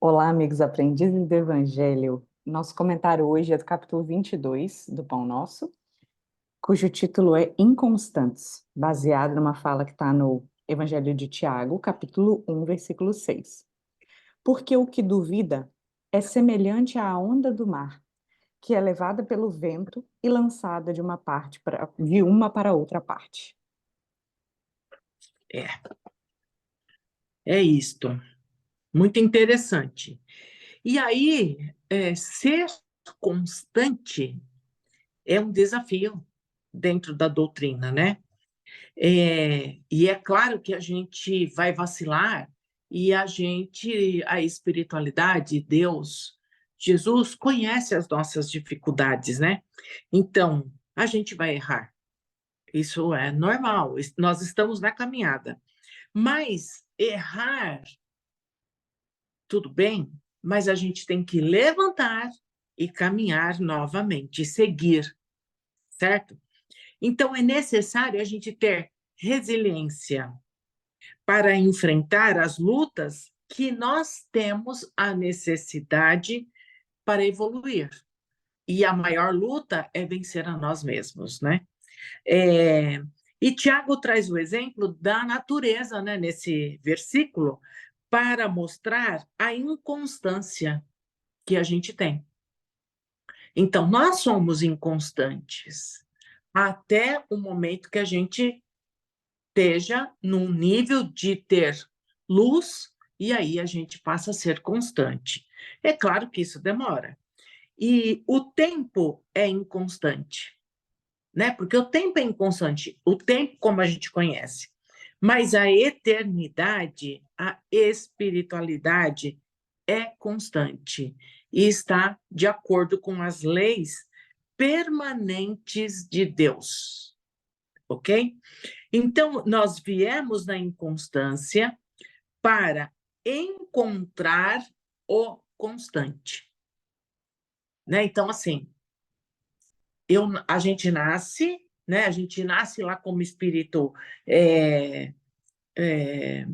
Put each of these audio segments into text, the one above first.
Olá, amigos aprendizes do Evangelho. Nosso comentário hoje é do capítulo 22 do Pão Nosso, cujo título é Inconstantes, baseado numa fala que está no Evangelho de Tiago, capítulo 1, versículo 6. Porque o que duvida é semelhante à onda do mar, que é levada pelo vento e lançada de uma para outra parte. É, é isto. Muito interessante. E aí, ser constante é um desafio dentro da doutrina, né? E é claro que a gente vai vacilar e a espiritualidade, Deus, Jesus conhece as nossas dificuldades, né? Então, a gente vai errar. Isso é normal. Nós estamos na caminhada. Mas errar tudo bem, mas a gente tem que levantar e caminhar novamente, seguir, certo? Então, é necessário a gente ter resiliência para enfrentar as lutas que nós temos a necessidade para evoluir. E a maior luta é vencer a nós mesmos, né? É, e Tiago traz o exemplo da natureza, né, nesse versículo, para mostrar a inconstância que a gente tem. Então, nós somos inconstantes até o momento que a gente esteja num nível de ter luz, e aí a gente passa a ser constante. É claro que isso demora. E o tempo é inconstante, né? Porque o tempo é inconstante, o tempo como a gente conhece. Mas a eternidade, a espiritualidade é constante e está de acordo com as leis permanentes de Deus, ok? Então, nós viemos na inconstância para encontrar o constante, né? Então, assim, a gente nasce, né? A gente nasce lá como espírito é, é,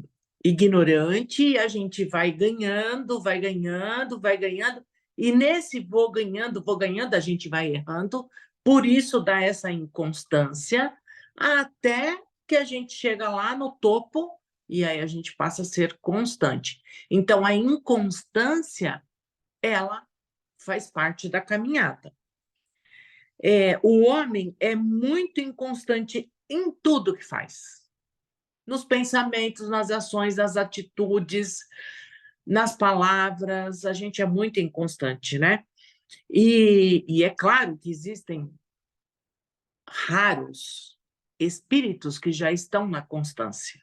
ignorante, e a gente vai ganhando, vai ganhando, vai ganhando, e nesse vou ganhando, a gente vai errando, por isso dá essa inconstância, até que a gente chega lá no topo, e aí a gente passa a ser constante. Então, a inconstância, ela faz parte da caminhada. O homem é muito inconstante em tudo que faz. Nos pensamentos, nas ações, nas atitudes, nas palavras, a gente é muito inconstante, né? E é claro que existem raros espíritos que já estão na constância,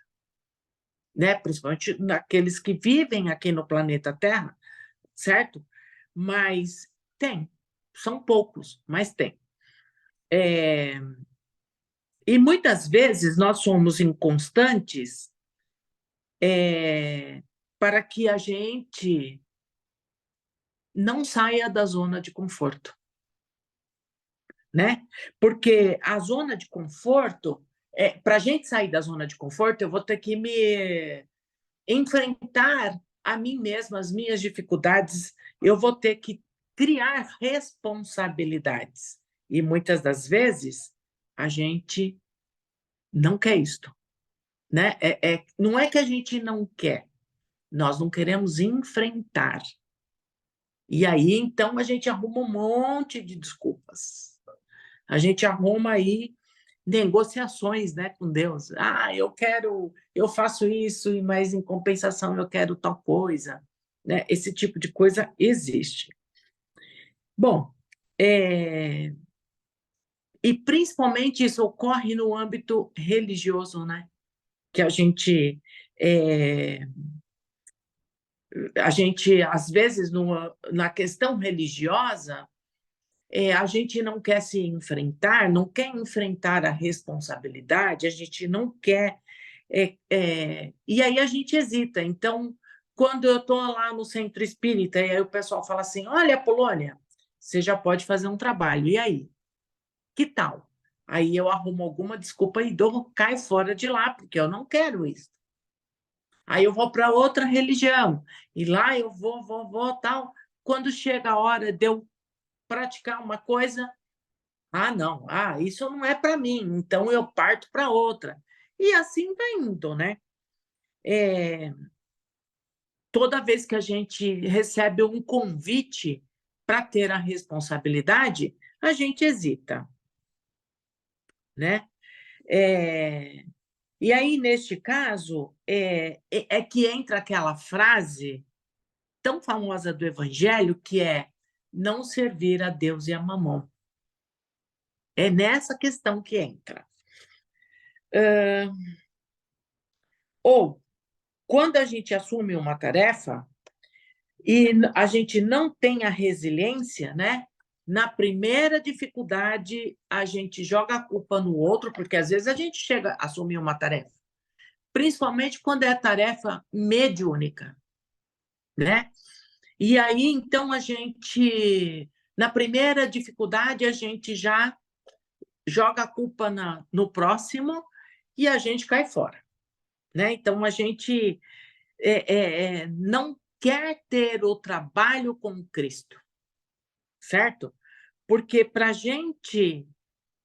né? Principalmente naqueles que vivem aqui no planeta Terra, certo? Mas tem, são poucos, mas tem. É, e muitas vezes nós somos inconstantes para que a gente não saia da zona de conforto, né? Porque a zona de conforto, para a gente sair da zona de conforto, eu vou ter que me enfrentar a mim mesma, as minhas dificuldades, eu vou ter que criar responsabilidades. E muitas das vezes a gente não quer isto, né? Não é que a gente não quer, nós não queremos enfrentar. E aí, então, a gente arruma um monte de desculpas. A gente arruma aí negociações, né, com Deus. Ah, eu faço isso, mas em compensação eu quero tal coisa, né? Esse tipo de coisa existe. Bom, é, e principalmente isso ocorre no âmbito religioso, né? Que é, a gente às vezes, na questão religiosa, a gente não quer se enfrentar, não quer enfrentar a responsabilidade, a gente não quer. E aí a gente hesita. Então, quando eu estou lá no centro espírita, e aí o pessoal fala assim: olha, Polônia, você já pode fazer um trabalho, e aí? Que tal? Aí eu arrumo alguma desculpa e caio fora de lá, porque eu não quero isso. Aí eu vou para outra religião, e lá eu vou, tal. Quando chega a hora de eu praticar uma coisa, não, isso não é para mim, então eu parto para outra. E assim vai indo, né? É, toda vez que a gente recebe um convite para ter a responsabilidade, a gente hesita, né? É, e aí, neste caso, é que entra aquela frase tão famosa do Evangelho, que é não servir a Deus e a Mamon. É nessa questão que entra. Ou, quando a gente assume uma tarefa e a gente não tem a resiliência, né? Na primeira dificuldade, a gente joga a culpa no outro, porque às vezes a gente chega a assumir uma tarefa, principalmente quando é tarefa mediúnica, né? E aí, então, na primeira dificuldade, a gente já joga a culpa no próximo e a gente cai fora, né? Então, a gente não quer ter o trabalho com Cristo, certo? Porque para a gente,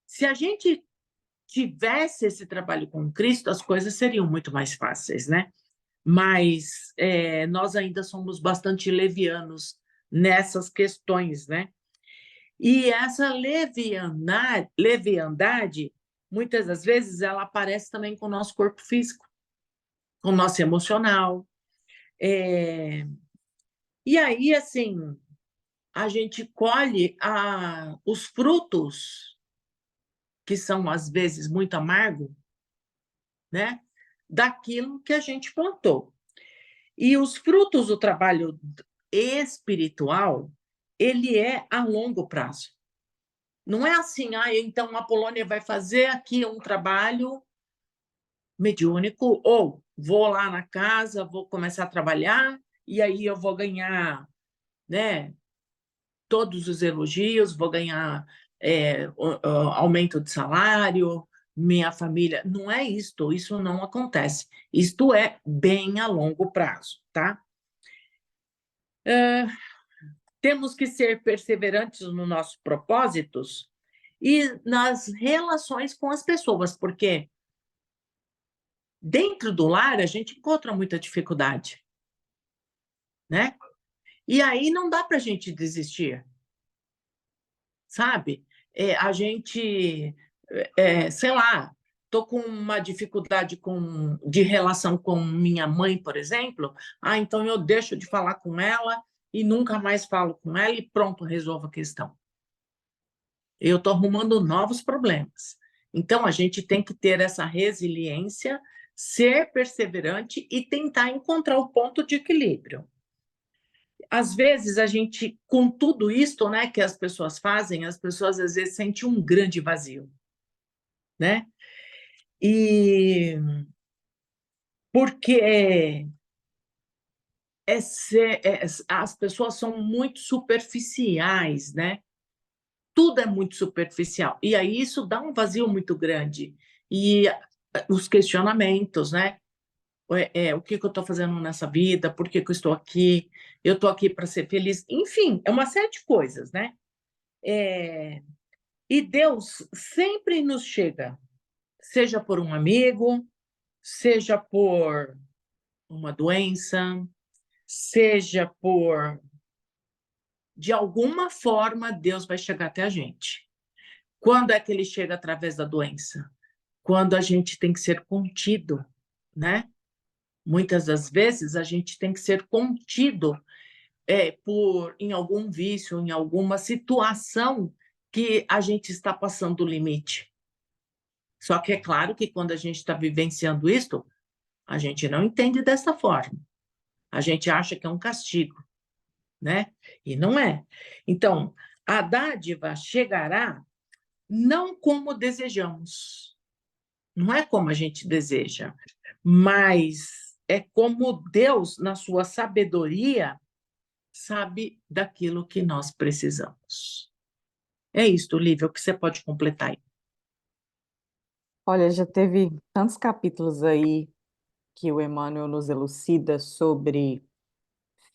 se a gente tivesse esse trabalho com Cristo, as coisas seriam muito mais fáceis, né? Mas nós ainda somos bastante levianos nessas questões, né? E essa leviandade, muitas das vezes, ela aparece também com o nosso corpo físico, com o nosso emocional. E aí, assim, a gente colhe os frutos, que são, às vezes, muito amargos, né? Daquilo que a gente plantou. E os frutos do trabalho espiritual, ele é a longo prazo. Não é assim, então a Polônia vai fazer aqui um trabalho mediúnico, ou vou lá na casa, vou começar a trabalhar, e aí eu vou ganhar, né, todos os elogios, vou ganhar aumento de salário, minha família. Não é isto, isso não acontece. Isto é bem a longo prazo, tá? Temos que ser perseverantes nos nossos propósitos e nas relações com as pessoas, porque dentro do lar a gente encontra muita dificuldade, né? E aí não dá para a gente desistir, sabe? A gente, sei lá, estou com uma dificuldade de relação com minha mãe, por exemplo, então eu deixo de falar com ela e nunca mais falo com ela e pronto, resolvo a questão. Eu estou arrumando novos problemas. Então, a gente tem que ter essa resiliência, ser perseverante e tentar encontrar o ponto de equilíbrio. Às vezes, a gente, com tudo isso, né, que as pessoas fazem, as pessoas às vezes sentem um grande vazio, né? E porque as pessoas são muito superficiais, né? Tudo é muito superficial. E aí isso dá um vazio muito grande. E os questionamentos, né? O que eu estou fazendo nessa vida? Por que eu estou aqui? Eu estou aqui para ser feliz. Enfim, é uma série de coisas, né? E Deus sempre nos chega, seja por um amigo, seja por uma doença, seja por... De alguma forma, Deus vai chegar até a gente. Quando é que ele chega através da doença? Quando a gente tem que ser contido, né? Muitas das vezes a gente tem que ser contido em algum vício, em alguma situação que a gente está passando o limite. Só que é claro que quando a gente está vivenciando isso, a gente não entende dessa forma. A gente acha que é um castigo, né? E não é. Então, a dádiva chegará não como desejamos, não é como a gente deseja, mas é como Deus, na sua sabedoria, sabe daquilo que nós precisamos. É isto, Lívia, o que você pode completar aí? Olha, já teve tantos capítulos aí que o Emmanuel nos elucida sobre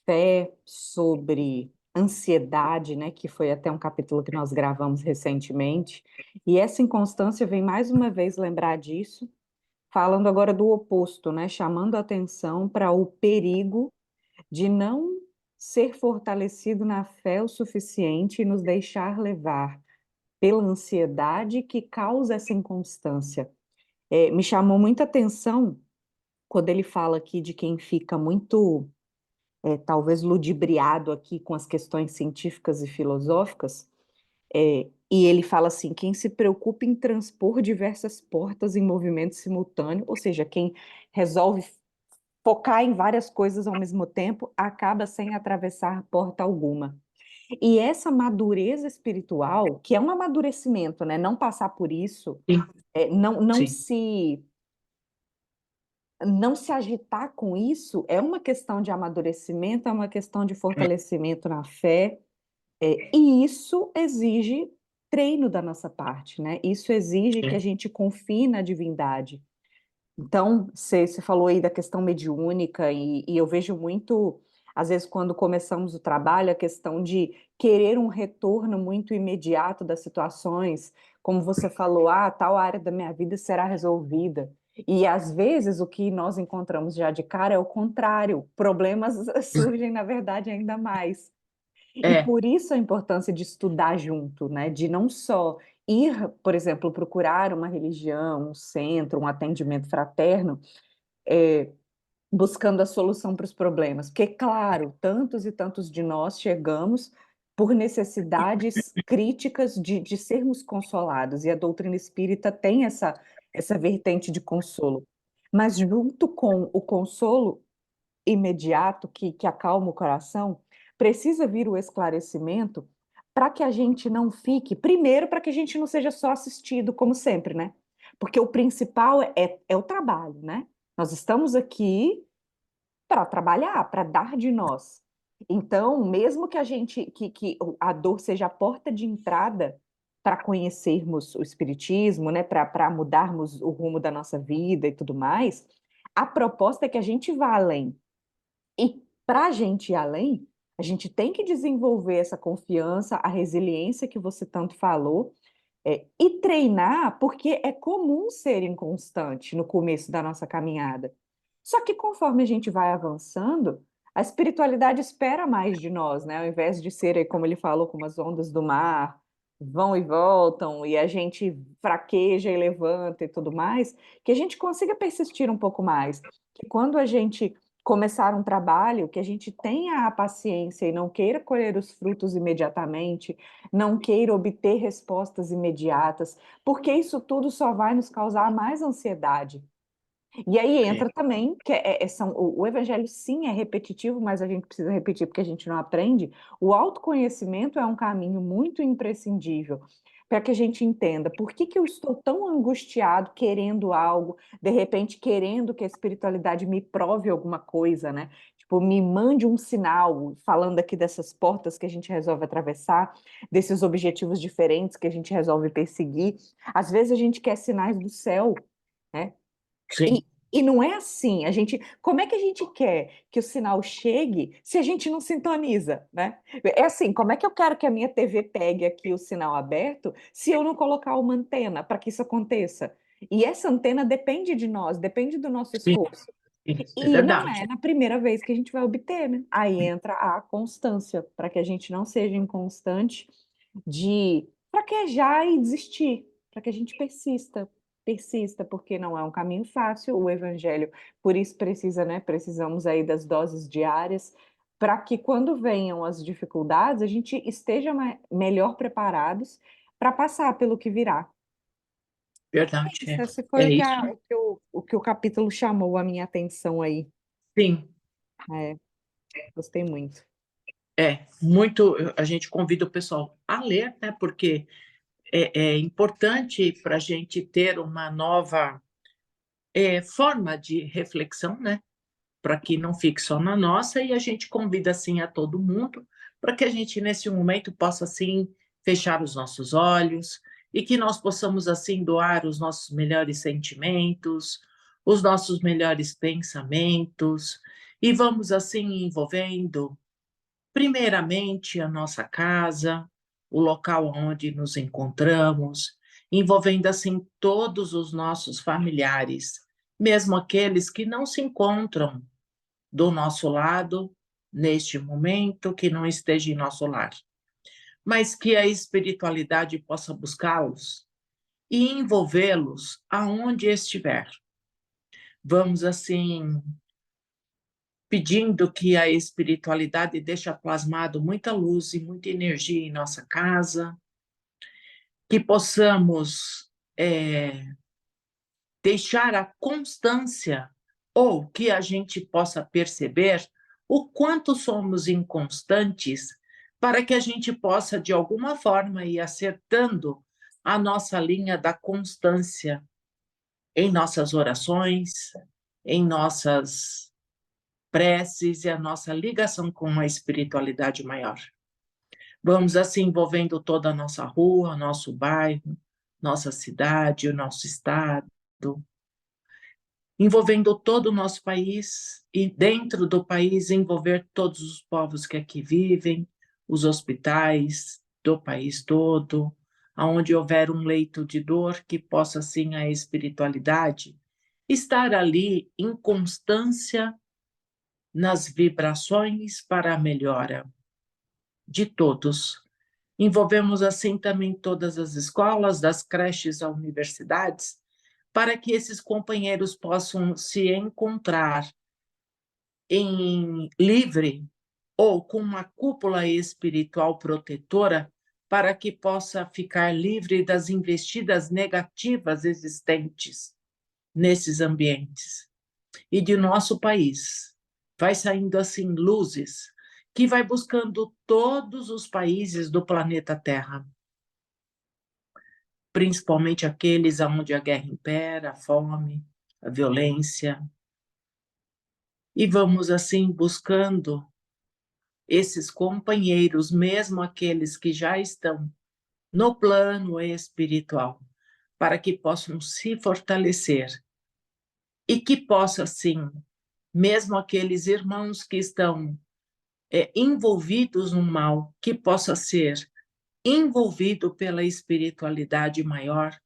fé, sobre ansiedade, né, que foi até um capítulo que nós gravamos recentemente. E essa inconstância vem mais uma vez lembrar disso, falando agora do oposto, né, chamando a atenção para o perigo de não ser fortalecido na fé o suficiente e nos deixar levar pela ansiedade que causa essa inconstância. Me chamou muita atenção quando ele fala aqui de quem fica muito, talvez, ludibriado aqui com as questões científicas e filosóficas, e ele fala assim: quem se preocupa em transpor diversas portas em movimento simultâneo, ou seja, quem resolve focar em várias coisas ao mesmo tempo, acaba sem atravessar porta alguma. E essa madureza espiritual, que é um amadurecimento, né? Não passar por isso, Sim, não, não sim, se não se agitar com isso, é uma questão de amadurecimento, é uma questão de fortalecimento na fé, e isso exige treino da nossa parte, né? Isso exige que a sim, gente confie na divindade. Então, você falou aí da questão mediúnica, e eu vejo muito, às vezes, quando começamos o trabalho, a questão de querer um retorno muito imediato das situações, como você falou, tal área da minha vida será resolvida. E às vezes o que nós encontramos já de cara é o contrário, problemas surgem, na verdade, ainda mais. E é, por isso a importância de estudar junto, né? De não só ir, por exemplo, procurar uma religião, um centro, um atendimento fraterno, buscando a solução para os problemas. Porque, claro, tantos e tantos de nós chegamos por necessidades críticas de sermos consolados, e a doutrina espírita tem essa vertente de consolo. Mas, junto com o consolo imediato que acalma o coração, precisa vir o esclarecimento para que a gente não fique, primeiro, para que a gente não seja só assistido, como sempre, né? Porque o principal é o trabalho, né? Nós estamos aqui para trabalhar, para dar de nós. Então, mesmo que a gente que a dor seja a porta de entrada para conhecermos o espiritismo, né, para mudarmos o rumo da nossa vida e tudo mais, a proposta é que a gente vá além. E para a gente ir além, a gente tem que desenvolver essa confiança, a resiliência que você tanto falou, e treinar, porque é comum ser inconstante no começo da nossa caminhada. Só que conforme a gente vai avançando, a espiritualidade espera mais de nós, né? Ao invés de ser, aí, como ele falou, como as ondas do mar, vão e voltam, e a gente fraqueja e levanta e tudo mais, que a gente consiga persistir um pouco mais. Que quando a gente começar um trabalho, que a gente tenha a paciência e não queira colher os frutos imediatamente, não queira obter respostas imediatas, porque isso tudo só vai nos causar mais ansiedade. E aí é, entra também que o evangelho sim é repetitivo, mas a gente precisa repetir porque a gente não aprende. O autoconhecimento é um caminho muito imprescindível para que a gente entenda por que eu estou tão angustiado querendo algo, de repente querendo que a espiritualidade me prove alguma coisa, né? Tipo, me mande um sinal, falando aqui dessas portas que a gente resolve atravessar, desses objetivos diferentes que a gente resolve perseguir. Às vezes a gente quer sinais do céu, né? sim, E não é assim. Como é que a gente quer que o sinal chegue se a gente não sintoniza, né? É assim, como é que eu quero que a minha TV pegue aqui o sinal aberto se eu não colocar uma antena para que isso aconteça? E essa antena depende de nós, depende do nosso sim, esforço. sim, é E não verdade. é na primeira vez que a gente vai obter, né? Aí entra a constância, para que a gente não seja inconstante de fraquejar e desistir, para que a gente persista, porque não é um caminho fácil, o evangelho, por isso precisa, né? Precisamos aí das doses diárias, para que quando venham as dificuldades, a gente esteja melhor preparados para passar pelo que virá. Verdade, Isso, esse foi é o que, isso. o que o capítulo chamou a minha atenção aí. Sim, É, gostei muito. muito. A gente convida o pessoal a ler, né? Porque é importante para a gente ter uma nova forma de reflexão, né? Para que não fique só na nossa, e a gente convida assim a todo mundo, para que a gente nesse momento possa assim fechar os nossos olhos e que nós possamos assim doar os nossos melhores sentimentos, os nossos melhores pensamentos, e vamos assim envolvendo, primeiramente, a nossa casa, o local onde nos encontramos, envolvendo assim todos os nossos familiares, mesmo aqueles que não se encontram do nosso lado neste momento, que não esteja em nosso lar, mas que a espiritualidade possa buscá-los e envolvê-los aonde estiver. Vamos assim pedindo que a espiritualidade deixe plasmado muita luz e muita energia em nossa casa, que possamos deixar a constância, ou que a gente possa perceber o quanto somos inconstantes, para que a gente possa, de alguma forma, ir acertando a nossa linha da constância em nossas orações, em nossas preces e a nossa ligação com a espiritualidade maior. Vamos assim envolvendo toda a nossa rua, nosso bairro, nossa cidade, o nosso estado, envolvendo todo o nosso país e dentro do país envolver todos os povos que aqui vivem, os hospitais do país todo, aonde houver um leito de dor, que possa assim a espiritualidade estar ali em constância nas vibrações para a melhora de todos. Envolvemos assim também todas as escolas, das creches a universidades, para que esses companheiros possam se encontrar em livre ou com uma cúpula espiritual protetora, para que possa ficar livre das investidas negativas existentes nesses ambientes. E de nosso país vai saindo assim luzes que vai buscando todos os países do planeta Terra, principalmente aqueles onde a guerra impera, a fome, a violência. E vamos assim buscando esses companheiros, mesmo aqueles que já estão no plano espiritual, para que possam se fortalecer e que possa, sim, mesmo aqueles irmãos que estão envolvidos no mal, que possa ser envolvido pela espiritualidade maior,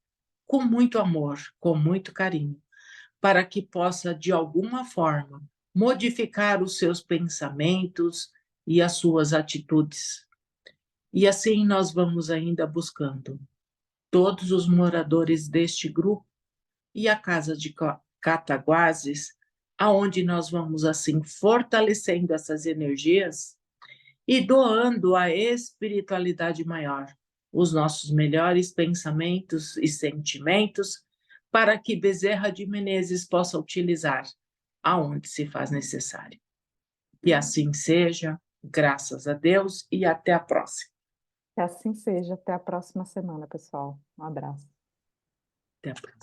com muito amor, com muito carinho, para que possa, de alguma forma, modificar os seus pensamentos e as suas atitudes. E assim nós vamos ainda buscando todos os moradores deste grupo e a casa de Cataguases, aonde nós vamos assim fortalecendo essas energias e doando à espiritualidade maior os nossos melhores pensamentos e sentimentos, para que Bezerra de Menezes possa utilizar aonde se faz necessário. E assim seja, graças a Deus, e até a próxima. Que assim seja. Até a próxima semana, pessoal. Um abraço. Até a próxima.